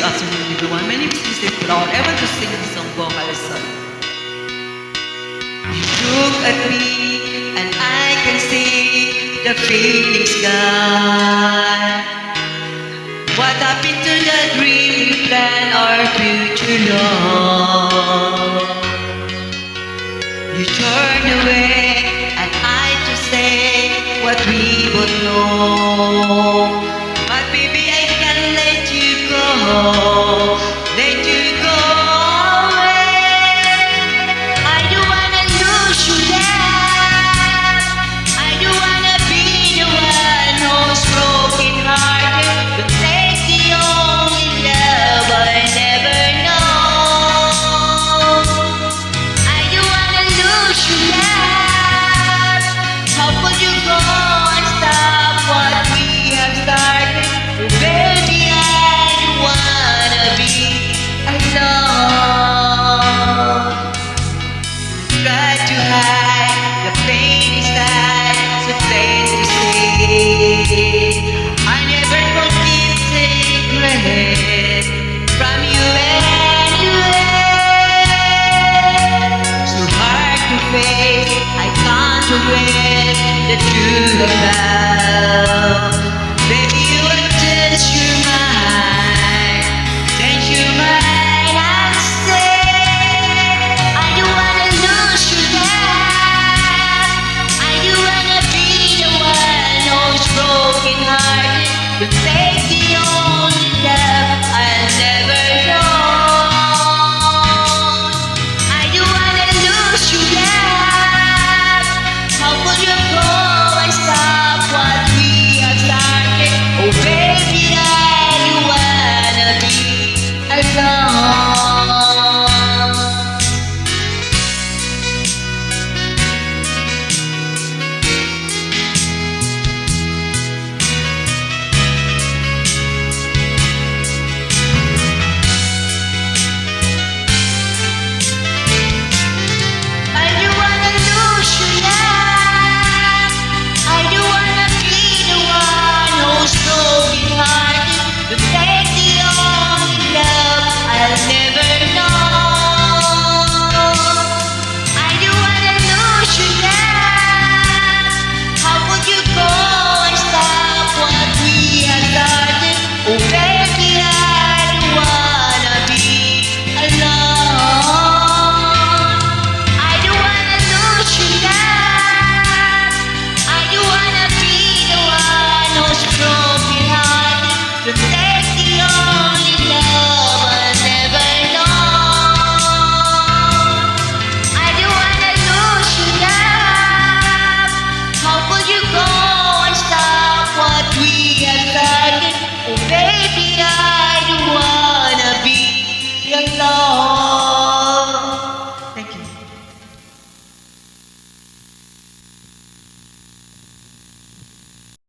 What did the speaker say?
good afternoon, everyone. My name is Mr. Brown. I want to sing this song, Vocal Son. You look at me and I can see the feelings gone. What happened to the dream we planned our future love? You turn away and I just say what we both know. But baby, I can't let you go, let you go away. I don't wanna lose you, love. I don't wanna be the one who's broken hearted, but take the only love I never know. I don't wanna lose you, love. How could you go and stop what we have started? Oh, baby, I don't wanna be alone. Try to hide the pain inside, so plain to see. I never forgive secret from you anyway. So hard to face, I can't forget that you love. Baby, you will change your mind, change your mind and say, I don't wanna lose you, love. I don't wanna be the one who's broken hearted, but